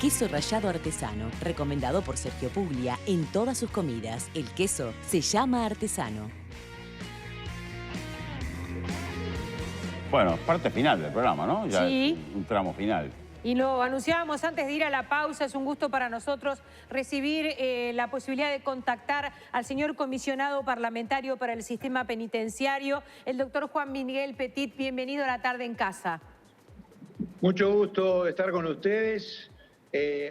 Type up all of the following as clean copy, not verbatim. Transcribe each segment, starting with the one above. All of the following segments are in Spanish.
Queso rallado artesano, recomendado por Sergio Puglia en todas sus comidas. El queso se llama artesano. Bueno, parte final del programa, ¿no? Ya Sí. un tramo final. Y lo anunciábamos antes de ir a la pausa. Es un gusto para nosotros recibir la posibilidad de contactar al señor comisionado parlamentario para el sistema penitenciario, el doctor Juan Miguel Petit. Bienvenido a La Tarde en Casa. Mucho gusto estar con ustedes,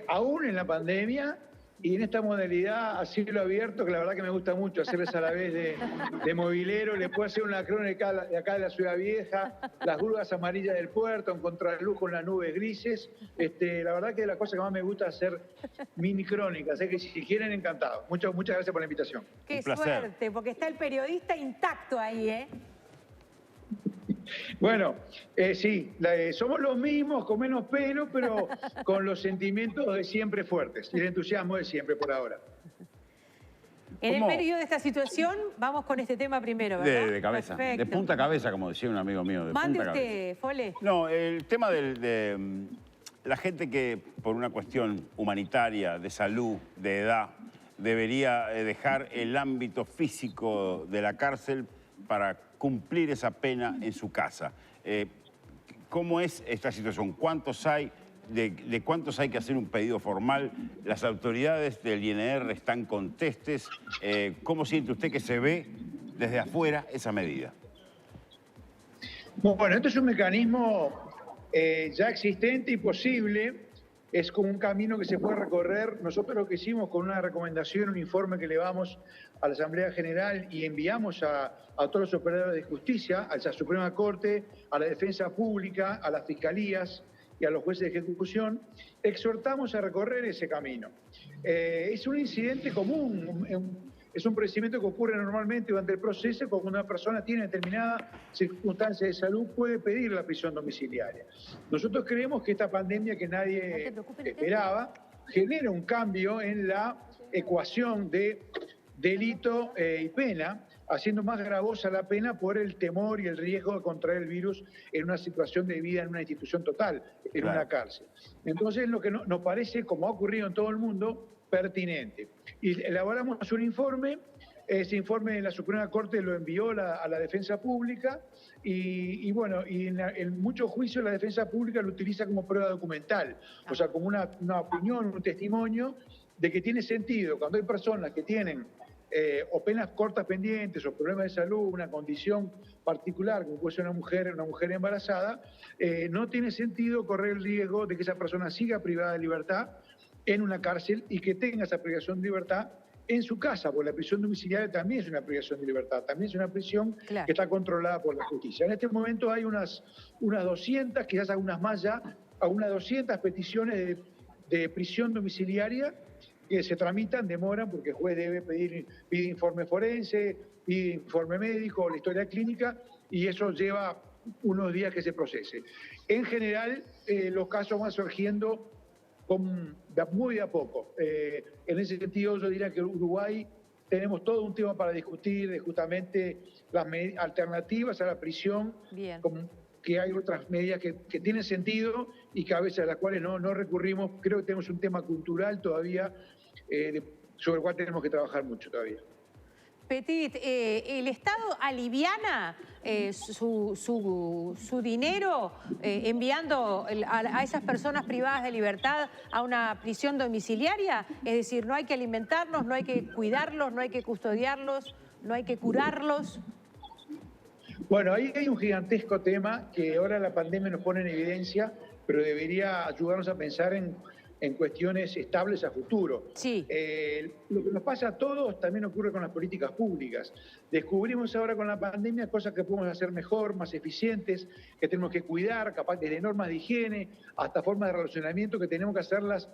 aún en la pandemia y en esta modalidad a cielo abierto, que la verdad que me gusta mucho hacerles a la vez de movilero. Les puedo hacer una crónica de acá de la Ciudad Vieja, las grúas amarillas del puerto, en contraluz con las nubes grises. La verdad que es la cosa que más me gusta hacer mini crónicas, así que si quieren, encantado. Muchas gracias por la invitación. Qué Un placer. suerte, porque está el periodista intacto ahí, ¿eh? Bueno, sí, somos los mismos, con menos pelo, pero con los sentimientos de siempre fuertes y el entusiasmo de siempre por ahora. En ¿Cómo? el medio de esta situación, vamos con este tema primero, ¿verdad? De cabeza, Perfecto. de punta cabeza, como decía un amigo mío. De Mande punta cabeza. usted, Fole. No, el tema de la gente que por una cuestión humanitaria, de salud, de edad, debería dejar el ámbito físico de la cárcel para cumplir esa pena en su casa. ¿Cómo es esta situación? ¿Cuántos hay? ¿De cuántos hay que hacer un pedido formal? ¿Las autoridades del INR están contestes? ¿Cómo siente usted que se ve desde afuera esa medida? Bueno, esto es un mecanismo ya existente y posible. Es como un camino que se puede recorrer. Nosotros lo que hicimos con una recomendación, un informe que elevamos a la Asamblea General y enviamos a todos los operadores de justicia, a la Suprema Corte, a la Defensa Pública, a las Fiscalías y a los jueces de ejecución, exhortamos a recorrer ese camino. Es un incidente común, es un procedimiento que ocurre normalmente durante el proceso cuando una persona tiene determinada circunstancia de salud, puede pedir la prisión domiciliaria. Nosotros creemos que esta pandemia que nadie esperaba genera un cambio en la ecuación de delito y pena, haciendo más gravosa la pena por el temor y el riesgo de contraer el virus en una situación de vida en una institución total, en una cárcel. Entonces, lo que nos parece, como ha ocurrido en todo el mundo, pertinente. Y elaboramos un informe, ese informe la Suprema Corte lo envió a la Defensa Pública y bueno, y en muchos juicios la Defensa Pública lo utiliza como prueba documental, o sea, como una opinión, un testimonio de que tiene sentido cuando hay personas que tienen o penas cortas pendientes o problemas de salud, una condición particular, como puede ser una mujer embarazada, no tiene sentido correr el riesgo de que esa persona siga privada de libertad en una cárcel y que tenga esa privación de libertad en su casa, porque la prisión domiciliaria también es una privación de libertad, también es una prisión que está controlada por la justicia. En este momento hay unas 200, quizás algunas más ya, algunas 200 peticiones de prisión domiciliaria que se tramitan, demoran, porque el juez pide informe forense, pide informe médico, la historia clínica, y eso lleva unos días que se procese. En general, los casos van surgiendo muy de a poco. En ese sentido, yo diría que en Uruguay tenemos todo un tema para discutir de justamente las alternativas a la prisión, que hay otras medidas que tienen sentido y que a veces a las cuales no recurrimos. Creo que tenemos un tema cultural todavía sobre el cual tenemos que trabajar mucho todavía. Petit, ¿el Estado aliviana su dinero enviando a esas personas privadas de libertad a una prisión domiciliaria? Es decir, no hay que alimentarlos, no hay que cuidarlos, no hay que custodiarlos, no hay que curarlos. Bueno, ahí hay un gigantesco tema que ahora la pandemia nos pone en evidencia, pero debería ayudarnos a pensar en cuestiones estables a futuro. Sí. Lo que nos pasa a todos también ocurre con las políticas públicas. Descubrimos ahora con la pandemia cosas que podemos hacer mejor, más eficientes, que tenemos que cuidar, capaz desde normas de higiene hasta formas de relacionamiento que tenemos que hacerlas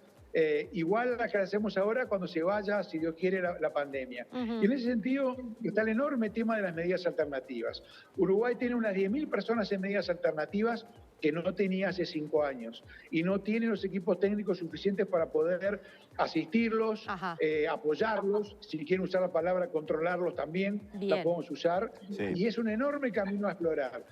igual a las que hacemos ahora cuando se vaya, si Dios quiere, la pandemia. Y en ese sentido está el enorme tema de las medidas alternativas. Uruguay tiene unas 10.000 personas en medidas alternativas que no tenía hace 5 años y no tiene los equipos técnicos suficientes para poder asistirlos, apoyarlos, si quieren usar la palabra controlarlos también, la podemos usar, y es un enorme camino a explorar.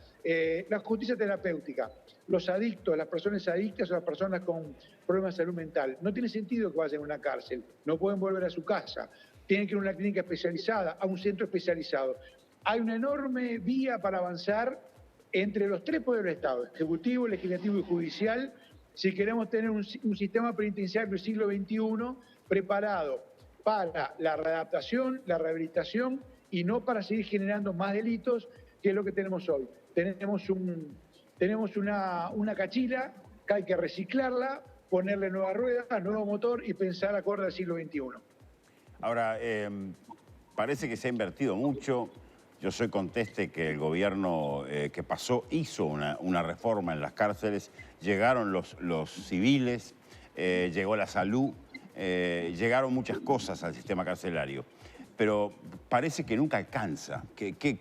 La justicia terapéutica. Los adictos, las personas adictas o las personas con problemas de salud mental. No tiene sentido que vayan a una cárcel. No pueden volver a su casa. Tienen que ir a una clínica especializada, a un centro especializado. Hay una enorme vía para avanzar entre los tres poderes del Estado, ejecutivo, legislativo y judicial, si queremos tener un sistema penitenciario del siglo XXI preparado para la readaptación, la rehabilitación y no para seguir generando más delitos, que es lo que tenemos hoy. Tenemos una cachila que hay que reciclarla, ponerle nueva rueda, nuevo motor y pensar acorde al siglo XXI. Ahora, parece que se ha invertido mucho. Yo soy conteste que el gobierno que pasó hizo una reforma en las cárceles. Llegaron los civiles, llegó la salud, llegaron muchas cosas al sistema carcelario. Pero parece que nunca alcanza.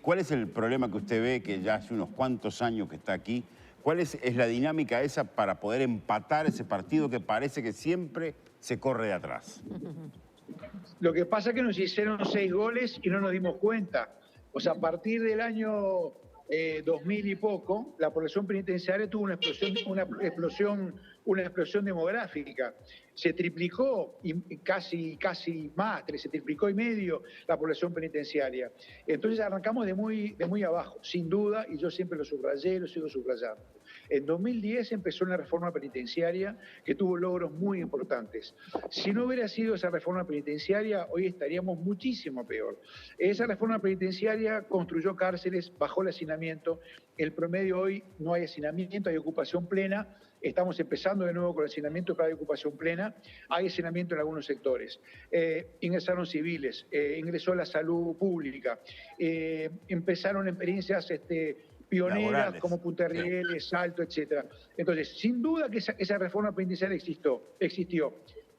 ¿Cuál es el problema que usted ve, que ya hace unos cuantos años que está aquí? ¿Cuál es la dinámica esa para poder empatar ese partido que parece que siempre se corre de atrás? Lo que pasa es que nos hicieron 6 goles y no nos dimos cuenta. O sea, a partir del año 2000 y poco, la población penitenciaria tuvo una explosión demográfica. Se triplicó y casi más, se triplicó y medio la población penitenciaria. Entonces arrancamos de muy abajo, sin duda, y yo siempre lo subrayé, lo sigo subrayando. En 2010 empezó una reforma penitenciaria que tuvo logros muy importantes. Si no hubiera sido esa reforma penitenciaria, hoy estaríamos muchísimo peor. Esa reforma penitenciaria construyó cárceles, bajó el hacinamiento. El promedio hoy no hay hacinamiento, hay ocupación plena. Estamos empezando de nuevo con el hacinamiento, pero hay ocupación plena. Hay hacinamiento en algunos sectores. Ingresaron civiles, ingresó la salud pública, empezaron experiencias pioneras laborales, como Punta Rieles, Salto, etc. Entonces, sin duda que esa reforma penitenciaria existió.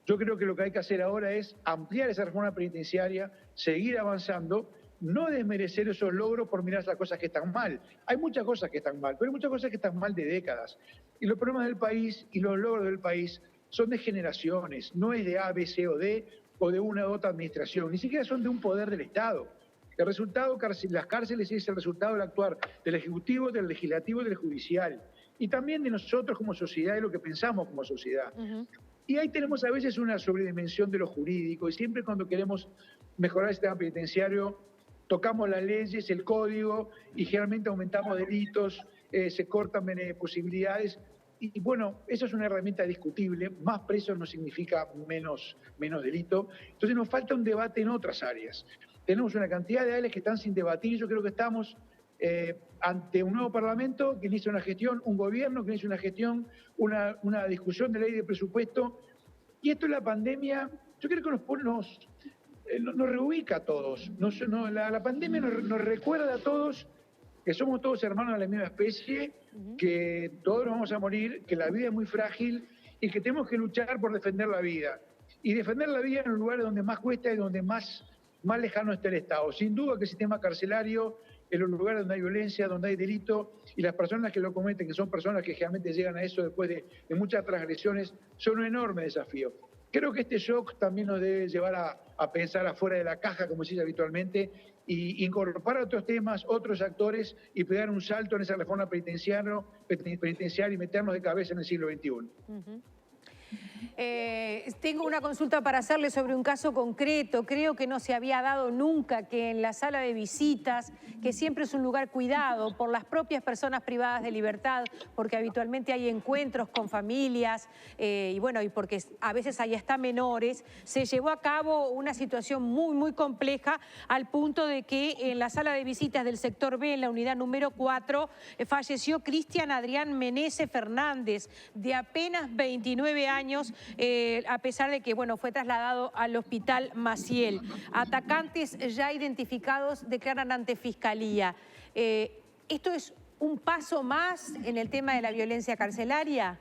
Yo creo que lo que hay que hacer ahora es ampliar esa reforma penitenciaria, seguir avanzando, no desmerecer esos logros por mirar las cosas que están mal. Hay muchas cosas que están mal, pero hay muchas cosas que están mal de décadas. Y los problemas del país y los logros del país son de generaciones, no es de A, B, C o D o de una u otra administración, ni siquiera son de un poder del Estado. El resultado de las cárceles es el resultado del actuar del Ejecutivo, del Legislativo y del Judicial. Y también de nosotros como sociedad y lo que pensamos como sociedad. Y ahí tenemos a veces una sobredimensión de lo jurídico. Y siempre cuando queremos mejorar el sistema penitenciario, tocamos las leyes, el código, y generalmente aumentamos delitos, se cortan posibilidades. Y bueno, eso es una herramienta discutible. Más presos no significa menos delito. Entonces nos falta un debate en otras áreas. Tenemos una cantidad de áreas que están sin debatir y yo creo que estamos ante un nuevo Parlamento que inicia una gestión, un gobierno que inicia una gestión, una discusión de ley de presupuesto. Y esto es la pandemia, yo creo que nos reubica a todos. La pandemia nos recuerda a todos que somos todos hermanos de la misma especie, que todos nos vamos a morir, que la vida es muy frágil y que tenemos que luchar por defender la vida. Y defender la vida en los lugares donde más cuesta y donde más lejano está el Estado. Sin duda que el sistema carcelario, en los lugares donde hay violencia, donde hay delito, y las personas que lo cometen, que son personas que generalmente llegan a eso después de muchas transgresiones, son un enorme desafío. Creo que este shock también nos debe llevar a pensar afuera de la caja, como se dice habitualmente, y incorporar otros temas, otros actores, y pegar un salto en esa reforma penitenciaria y meternos de cabeza en el siglo XXI. Tengo una consulta para hacerle sobre un caso concreto. Creo que no se había dado nunca que en la sala de visitas, que siempre es un lugar cuidado por las propias personas privadas de libertad, porque habitualmente hay encuentros con familias y bueno, y porque a veces hay hasta menores, se llevó a cabo una situación muy compleja al punto de que en la sala de visitas del sector B, en la unidad número 4, falleció Cristian Adrián Menezes Fernández, de apenas 29 años, a pesar de que bueno, fue trasladado al hospital Maciel. Atacantes ya identificados declaran ante Fiscalía. ¿Esto es un paso más en el tema de la violencia carcelaria?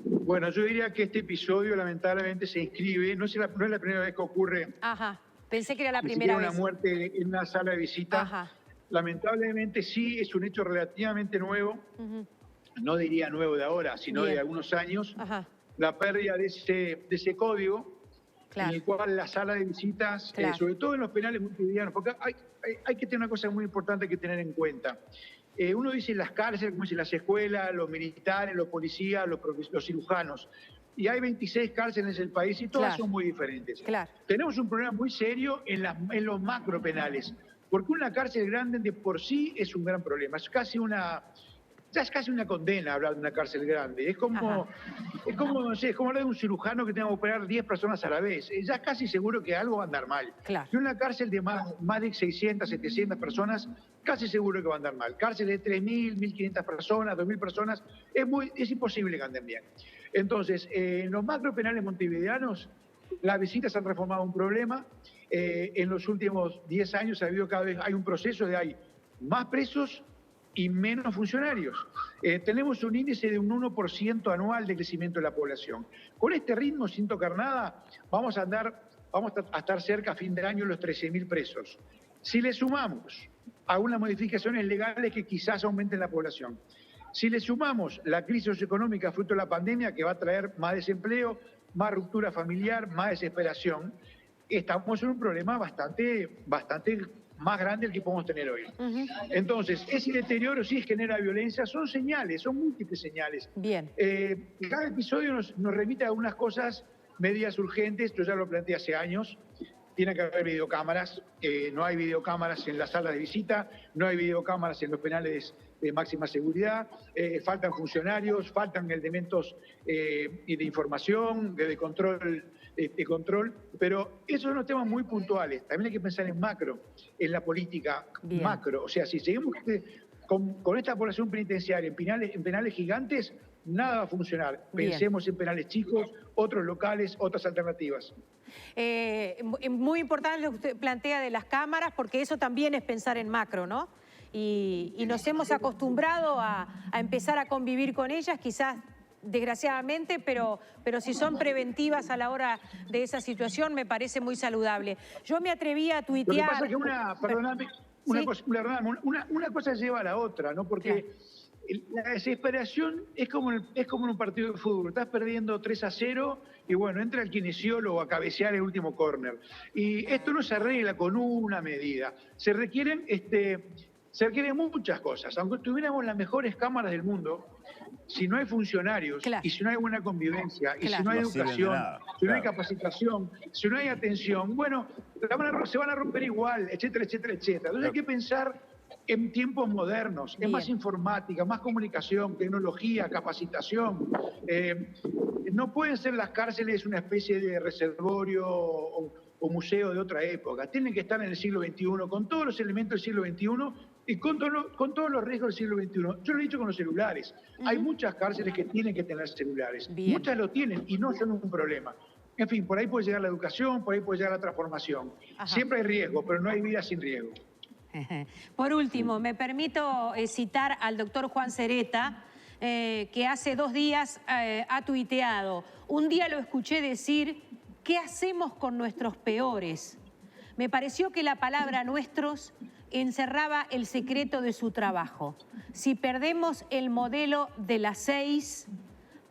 Bueno, yo diría que este episodio lamentablemente se inscribe, no es la primera vez que ocurre. Ajá, pensé que era la primera vez. Una muerte en una sala de visita. Ajá. Lamentablemente sí, es un hecho relativamente nuevo. No diría nuevo de ahora, sino de algunos años. Ajá. La pérdida de ese código, claro, en el cual la sala de visitas, claro, sobre todo en los penales multidianos, porque hay que tener una cosa muy importante que tener en cuenta. uno dice las cárceles, como dicen las escuelas, los militares, los policías, los cirujanos. Y hay 26 cárceles en el país y todas son muy diferentes. Tenemos un problema muy serio en los macro penales, porque una cárcel grande de por sí es un gran problema. Ya es casi una condena hablar de una cárcel grande. Es como, no sé, es como hablar de un cirujano que tenga que operar 10 personas a la vez. Ya es casi seguro que algo va a andar mal. Y una cárcel de más de 600, 700 personas, casi seguro que va a andar mal. Cárcel de 3.000, 1.500 personas, 2.000 personas, es imposible que anden bien. Entonces, en los macro penales montevideanos, las visitas han reformado un problema. En los últimos 10 años ha habido cada vez, hay un proceso de hay más presos y menos funcionarios. Tenemos un índice de un 1% anual de crecimiento de la población. Con este ritmo, sin tocar nada, vamos a estar cerca a fin de año de los 13.000 presos. Si le sumamos algunas modificaciones legales que quizás aumenten la población, si le sumamos la crisis socioeconómica fruto de la pandemia que va a traer más desempleo, más ruptura familiar, más desesperación, estamos en un problema bastante más grande del que podemos tener hoy. Entonces, ese deterioro sí genera violencia, son señales, son múltiples señales. Cada episodio nos remite a algunas cosas, medidas urgentes, yo ya lo planteé hace años. Tiene que haber videocámaras, no hay videocámaras en las salas de visita, no hay videocámaras en los penales de máxima seguridad, faltan funcionarios, faltan elementos de información, de control, pero esos son los temas muy puntuales. También hay que pensar en macro, en la política macro. O sea, si seguimos con esta población penitenciaria en penales gigantes, nada va a funcionar. Pensemos en penales chicos, otros locales, otras alternativas. Muy importante lo que usted plantea de las cámaras, porque eso también es pensar en macro, ¿no? Y nos hemos acostumbrado a empezar a convivir con ellas, quizás desgraciadamente, pero si son preventivas a la hora de esa situación, me parece muy saludable. Yo me atreví a tuitear... Lo que pasa es que una cosa lleva a la otra, ¿no? Porque la desesperación es como en un partido de fútbol. Estás perdiendo 3-0 y bueno, entra el kinesiólogo a cabecear el último córner. Y esto no se arregla con una medida. Se requieren muchas cosas. Aunque tuviéramos las mejores cámaras del mundo, si no hay funcionarios y si no hay buena convivencia y si no hay educación, si no hay capacitación, si no hay atención, bueno, se van a romper igual, etcétera, etcétera, etcétera. Entonces hay que pensar en tiempos modernos, en más informática, más comunicación, tecnología, capacitación. No pueden ser las cárceles una especie de reservorio o museo de otra época. Tienen que estar en el siglo XXI, con todos los elementos del siglo XXI y con todos los riesgos del siglo XXI. Yo lo he dicho con los celulares. Hay muchas cárceles que tienen que tener celulares. Muchas lo tienen y no son un problema. En fin, por ahí puede llegar la educación, por ahí puede llegar la transformación. Siempre hay riesgo, pero no hay vida sin riesgo. Por último, me permito citar al doctor Juan Sereta, que hace 2 días ha tuiteado. Un día lo escuché decir, ¿qué hacemos con nuestros peores? Me pareció que la palabra nuestros encerraba el secreto de su trabajo. Si perdemos el modelo de las 6,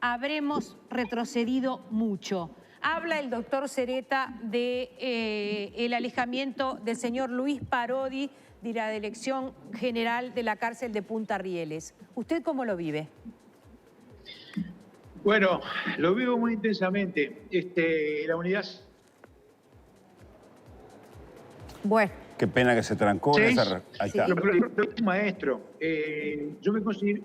habremos retrocedido mucho. Habla el doctor Sereta del alejamiento del señor Luis Parodi de la Dirección General de la Cárcel de Punta Rieles. ¿Usted cómo lo vive? Bueno, lo vivo muy intensamente. La unidad... Bueno. Qué pena que se trancó. Ahí está. Pero maestro, yo me considero...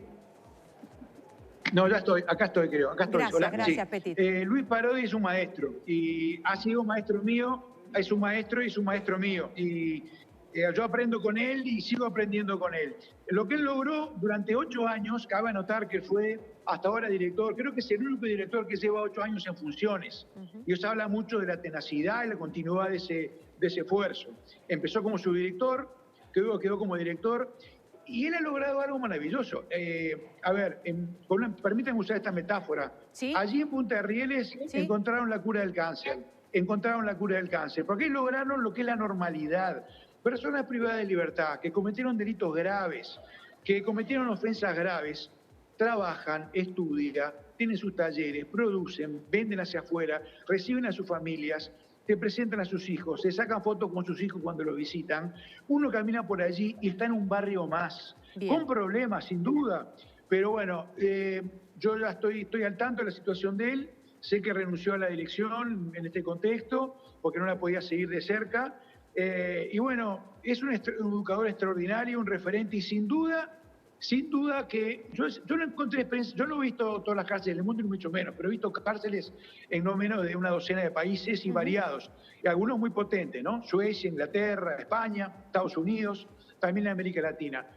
No, ya estoy, acá estoy, creo. Acá estoy. Gracias, Petit. Luis Parodi es un maestro y ha sido maestro mío, es un maestro y es un maestro mío. Y yo aprendo con él y sigo aprendiendo con él. Lo que él logró durante 8 años, cabe notar que fue hasta ahora director, creo que es el único director que lleva 8 años en funciones. Y eso habla mucho de la tenacidad y la continuidad de ese esfuerzo. Empezó como subdirector, quedó como director, y él ha logrado algo maravilloso. A ver, permítanme usar esta metáfora. Allí en Punta de Rieles encontraron la cura del cáncer. Porque lograron lo que es la normalidad. Personas privadas de libertad, que cometieron delitos graves, que cometieron ofensas graves, trabajan, estudian, tienen sus talleres, producen, venden hacia afuera, reciben a sus familias, se presentan a sus hijos, se sacan fotos con sus hijos cuando los visitan. Uno camina por allí y está en un barrio más. Bien. con problemas, sin duda. Pero bueno, yo ya estoy al tanto de la situación de él. Sé que renunció a la dirección en este contexto porque no la podía seguir de cerca. Y bueno, es un educador extraordinario, un referente y sin duda que yo no encontré experiencia, yo no he visto todas las cárceles del mundo, ni mucho menos, pero he visto cárceles en no menos de una docena de países y variados, y algunos muy potentes, ¿no? Suecia, Inglaterra, España, Estados Unidos, también en América Latina.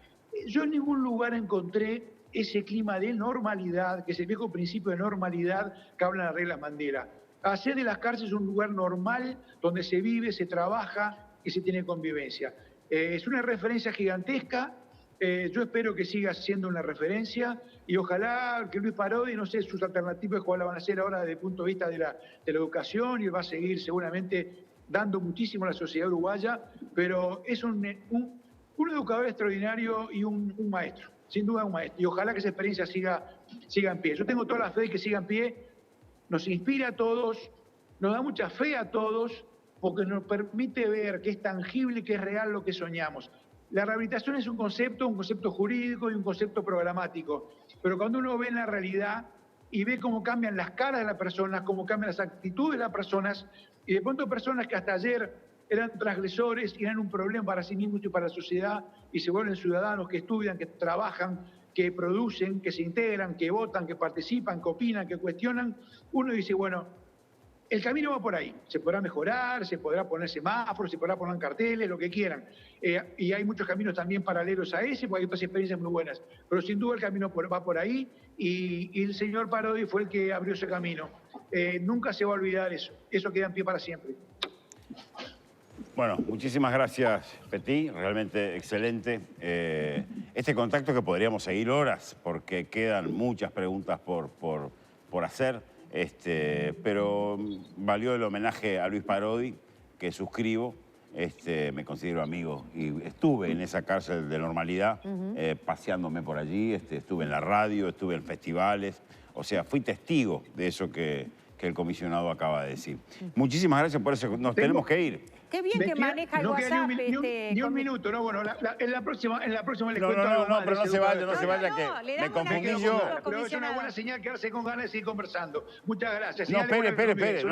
Yo en ningún lugar encontré ese clima de normalidad, que es el viejo principio de normalidad que hablan las reglas Mandela. Hacer de las cárceles un lugar normal donde se vive, se trabaja y se tiene convivencia. Es una referencia gigantesca. Yo espero que siga siendo una referencia y ojalá que Luis Parodi, no sé sus alternativas cuáles van a ser ahora desde el punto de vista de la educación, y va a seguir seguramente dando muchísimo a la sociedad uruguaya, pero es un educador extraordinario y un maestro, sin duda un maestro. Y ojalá que esa experiencia siga en pie. Yo tengo toda la fe de que siga en pie, nos inspira a todos, nos da mucha fe a todos, porque nos permite ver que es tangible, que es real lo que soñamos. La rehabilitación es un concepto jurídico y un concepto programático, pero cuando uno ve la realidad y ve cómo cambian las caras de las personas, cómo cambian las actitudes de las personas, y de pronto personas que hasta ayer eran transgresores y eran un problema para sí mismos y para la sociedad, y se vuelven ciudadanos que estudian, que trabajan, que producen, que se integran, que votan, que participan, que opinan, que cuestionan, uno dice, bueno, el camino va por ahí. Se podrá mejorar, se podrá poner semáforos, se podrá poner carteles, lo que quieran. Y hay muchos caminos también paralelos a ese, porque hay otras experiencias muy buenas. Pero sin duda el camino va por ahí, y el señor Parodi fue el que abrió ese camino. Nunca se va a olvidar eso. Eso queda en pie para siempre. Bueno, muchísimas gracias, Petí, realmente excelente. Este contacto que podríamos seguir horas, porque quedan muchas preguntas por hacer, pero valió el homenaje a Luis Parodi, que suscribo. Me considero amigo y estuve en esa cárcel de normalidad, paseándome por allí, estuve en la radio, estuve en festivales, o sea, fui testigo de eso que el comisionado acaba de decir. Muchísimas gracias por eso, nos tenemos que ir. Qué bien que maneja el WhatsApp. Ni un minuto, ¿no? Bueno, en la próxima les cuento algo más. No, pero no se vaya, que me confundí yo. Pero es una buena señal quedarse con ganas de seguir conversando. Muchas gracias. No, espere,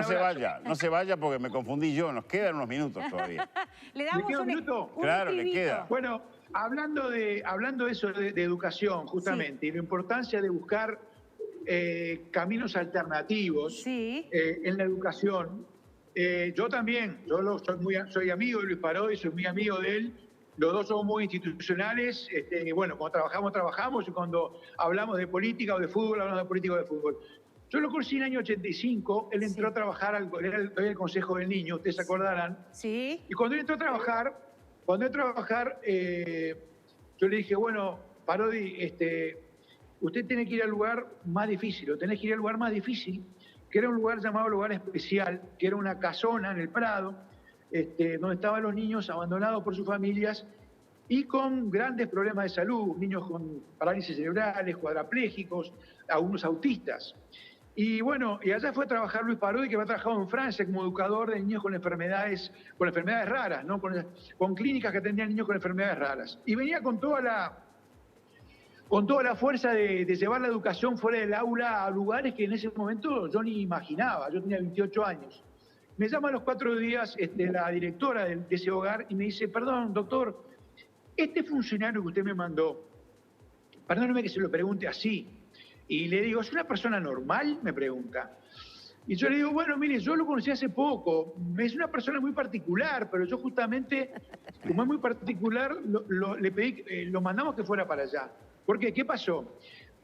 no se vaya porque me confundí yo. Nos quedan unos minutos todavía. ¿Le damos un minuto? Claro, le queda. Bueno, hablando de eso de educación, justamente, y la importancia de buscar caminos alternativos en la educación. Yo también, soy amigo de Luis Parodi, soy muy amigo de él. Los dos somos muy institucionales. Bueno, cuando trabajamos, y cuando hablamos de política o de fútbol, hablamos de política o de fútbol. Yo lo conocí en el año 85, él entró a trabajar, era el Consejo del Niño, ustedes se acordarán. Sí. Y cuando él entró a trabajar, yo le dije, bueno, Parodi, usted tiene que ir al lugar más difícil, que era un lugar llamado Lugar Especial, que era una casona en el Prado, donde estaban los niños abandonados por sus familias y con grandes problemas de salud, niños con parálisis cerebrales, cuadraplégicos, algunos autistas. Y bueno, y allá fue a trabajar Luis Parodi, que había trabajado en Francia como educador de niños con enfermedades raras, ¿no? Con clínicas que atendían niños con enfermedades raras. Y venía con toda la fuerza de llevar la educación fuera del aula a lugares que en ese momento yo ni imaginaba. Yo tenía 28 años. Me llama a los 4 días la directora de ese hogar y me dice, perdón, doctor, este funcionario que usted me mandó, perdóneme que se lo pregunte así. Y le digo, ¿es una persona normal? Me pregunta. Y yo le digo, bueno, mire, yo lo conocí hace poco, es una persona muy particular, pero yo justamente, como es muy particular, le pedí, lo mandamos que fuera para allá. ¿Por qué? ¿Qué pasó?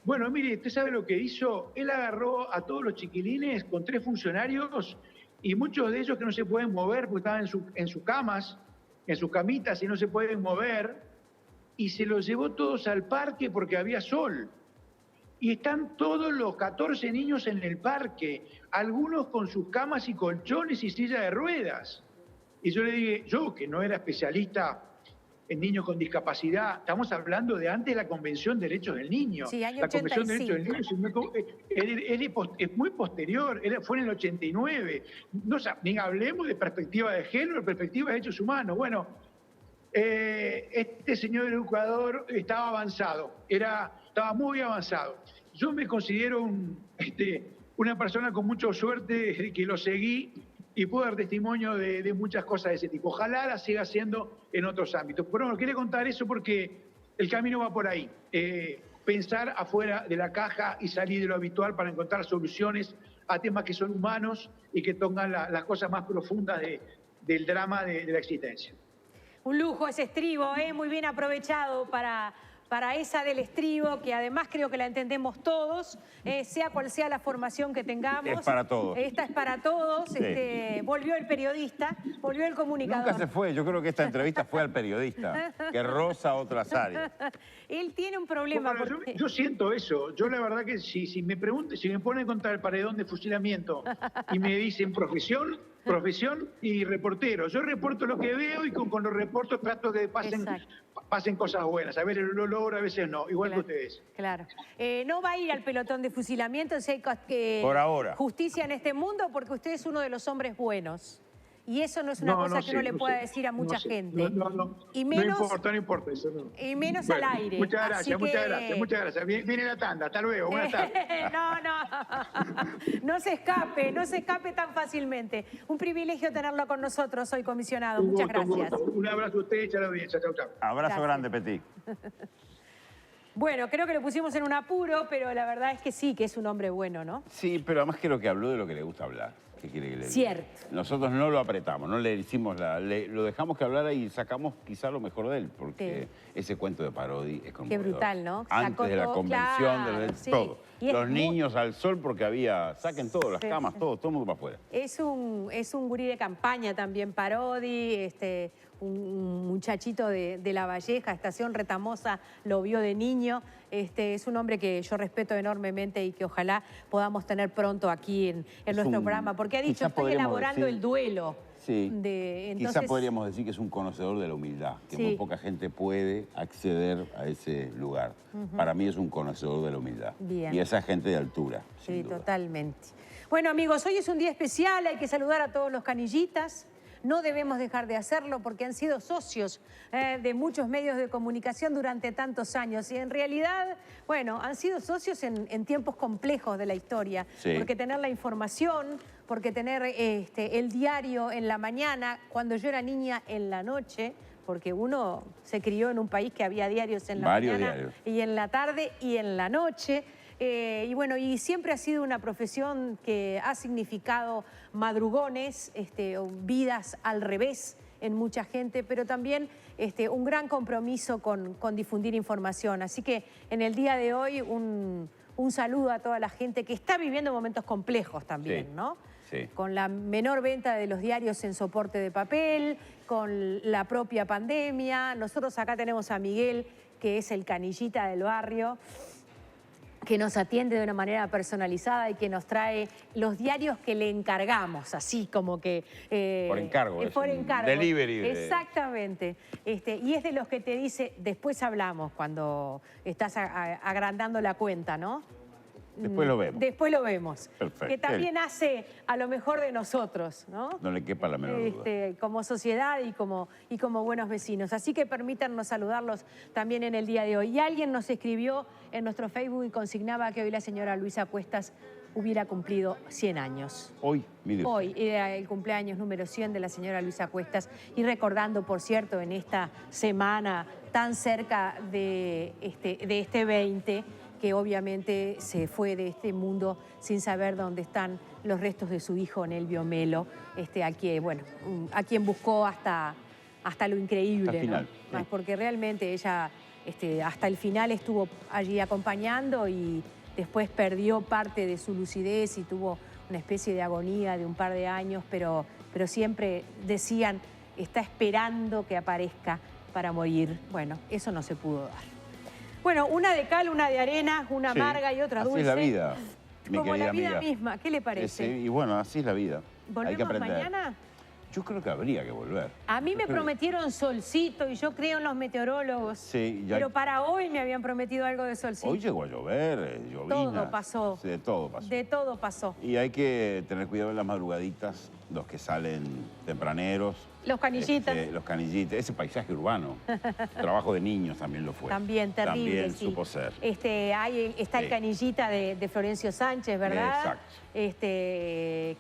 Bueno, mire, ¿usted sabe lo que hizo? Él agarró a todos los chiquilines con 3 funcionarios y muchos de ellos que no se pueden mover porque estaban en sus camas, en sus camitas y no se pueden mover, y se los llevó todos al parque porque había sol. Y están todos los 14 niños en el parque, algunos con sus camas y colchones y silla de ruedas. Y yo le dije, yo que no era especialista en niños con discapacidad, estamos hablando de antes de la Convención de Derechos del Niño. Sí, año la Convención 85. de Derechos del Niño es muy posterior, fue en el 89. No, ni hablemos de perspectiva de género, perspectiva de derechos humanos. Bueno, Este señor educador estaba avanzado, estaba muy avanzado. Yo me considero una persona con mucha suerte que lo seguí y puedo dar testimonio de muchas cosas de ese tipo. Ojalá la siga haciendo en otros ámbitos. Pero bueno, quería contar eso porque el camino va por ahí. Pensar afuera de la caja y salir de lo habitual para encontrar soluciones a temas que son humanos y que tocan las cosas más profundas del drama de la existencia. Un lujo ese estribo, muy bien aprovechado para esa del estribo, que además creo que la entendemos todos, sea cual sea la formación que tengamos. Es para todos. Esta es para todos. Sí. Volvió el periodista, volvió el comunicador. Nunca se fue, yo creo que esta entrevista fue al periodista, que roza otras áreas. Él tiene un problema. Bueno, yo siento eso. Yo la verdad que si me ponen contra el paredón de fusilamiento y me dicen profesión y reportero. Yo reporto lo que veo y con los reportos trato de pasen cosas buenas. A veces lo logro, a veces no, igual que ustedes. Claro. No va a ir al pelotón de fusilamiento si hay por ahora justicia en este mundo, porque usted es uno de los hombres buenos. Y eso no es una cosa que uno le pueda decir a mucha gente. Y menos, no importa eso. No. Y menos al aire. Muchas gracias. Muchas gracias. Viene la tanda, hasta luego, buenas tardes. No se escape tan fácilmente. Un privilegio tenerlo con nosotros hoy, comisionado. Muchas gracias. Un abrazo a ustedes, chao, chao, chao. Abrazo grande, Petit. Bueno, creo que lo pusimos en un apuro, pero la verdad es que sí, que es un hombre bueno, ¿no? Sí, pero además creo que habló de lo que le gusta hablar. ¿Qué quiere que le diga? Cierto. Nosotros no lo apretamos, no le hicimos lo dejamos que hablara y sacamos quizá lo mejor de él, porque ese cuento de Parodi es conmovedor. Qué brutal, ¿no? Antes de la convención, todo. Los niños al sol porque saquen todo, las camas, todo el mundo para afuera. Es un gurí de campaña también, Parodi, un muchachito de La Valleja, Estación Retamosa, lo vio de niño. Es un hombre que yo respeto enormemente y que ojalá podamos tener pronto aquí en nuestro programa, porque ha dicho, estoy elaborando el duelo. Sí, quizá podríamos decir que es un conocedor de la humildad, que muy poca gente puede acceder a ese lugar. Para mí es un conocedor de la humildad. Bien. Y esa gente de altura. Sí, totalmente. Bueno, amigos, hoy es un día especial, hay que saludar a todos los canillitas. No debemos dejar de hacerlo porque han sido socios de muchos medios de comunicación durante tantos años. Y en realidad, bueno, han sido socios en tiempos complejos de la historia. Sí. Porque tener la información, porque tener el diario en la mañana, cuando yo era niña en la noche, porque uno se crió en un país que había diarios en la mañana y en la tarde y en la noche. Y bueno, y siempre ha sido una profesión que ha significado madrugones, vidas al revés en mucha gente, pero también un gran compromiso con difundir información. Así que en el día de hoy un saludo a toda la gente que está viviendo momentos complejos también, ¿no? Sí. Con la menor venta de los diarios en soporte de papel, con la propia pandemia. Nosotros acá tenemos a Miguel, que es el canillita del barrio, que nos atiende de una manera personalizada y que nos trae los diarios que le encargamos, así como que... por encargo. Por encargo. Delivery. Exactamente. Y es de los que te dice, después hablamos cuando estás agrandando la cuenta, ¿no? Después lo vemos. Después lo vemos. Perfecto. Que también hace a lo mejor de nosotros, ¿no? No le quepa la menor duda. Como sociedad y como buenos vecinos. Así que permítanos saludarlos también en el día de hoy. Y alguien nos escribió en nuestro Facebook y consignaba que hoy la señora Luisa Cuestas hubiera cumplido 100 años. Hoy, mire. Hoy era el cumpleaños número 100 de la señora Luisa Cuestas. Y recordando, por cierto, en esta semana tan cerca de este 20, que obviamente se fue de este mundo sin saber dónde están los restos de su hijo Nelvio Melo, a quien buscó hasta lo increíble, hasta el final, ¿no? Sí. Porque realmente ella hasta el final estuvo allí acompañando y después perdió parte de su lucidez y tuvo una especie de agonía de un par de años, pero siempre decían, está esperando que aparezca para morir. Bueno, eso no se pudo dar. Bueno, una de cal, una de arena, una amarga y otra dulce. Así es la vida, mi como querida la vida amiga misma. ¿Qué le parece? Y bueno, así es la vida. ¿Volvemos Hay que aprender. mañana? Yo creo que habría que volver. A mí me prometieron solcito y yo creo en los meteorólogos. Sí, pero para hoy me habían prometido algo de solcito. Hoy llegó a llover, llovina. Todo pasó. Sí, de todo pasó. De todo pasó. Y hay que tener cuidado en las madrugaditas los que salen tempraneros. Los canillitas. Los canillitas, ese paisaje urbano. Trabajo de niños también lo fue. También, terrible, También sí. supo ser. Está el canillita de Florencio Sánchez, ¿verdad? Exacto.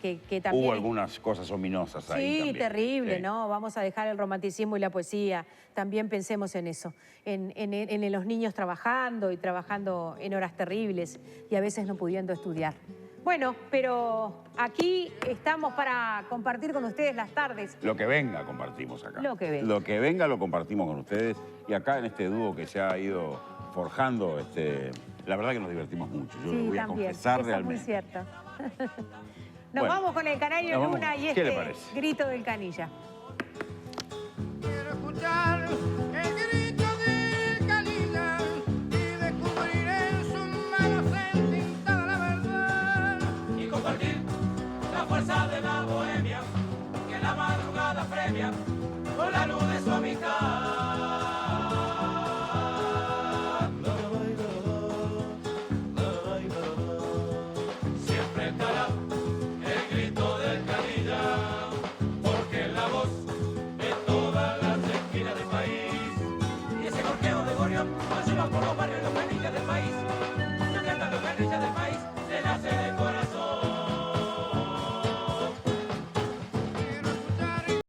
Que también... Hubo algunas cosas ominosas ahí Sí, también. terrible, ¿no? Vamos a dejar el romanticismo y la poesía. También pensemos en eso, en los niños trabajando y trabajando en horas terribles y a veces no pudiendo estudiar. Bueno, pero aquí estamos para compartir con ustedes las tardes. Lo que venga compartimos acá. Lo que venga. Lo que venga lo compartimos con ustedes. Y acá en este dúo que se ha ido forjando, la verdad que nos divertimos mucho. Yo lo voy a confesar eso realmente. es muy cierto. Nos Bueno, vamos con el Canario nos Luna vamos. y ¿Qué le este parece? grito del canilla. Quiero escuchar el grito de Canilla y descubrir en sus manos entintada la verdad. Y compartir la fuerza de la bohemia que la madrugada premia con la luz de su amistad.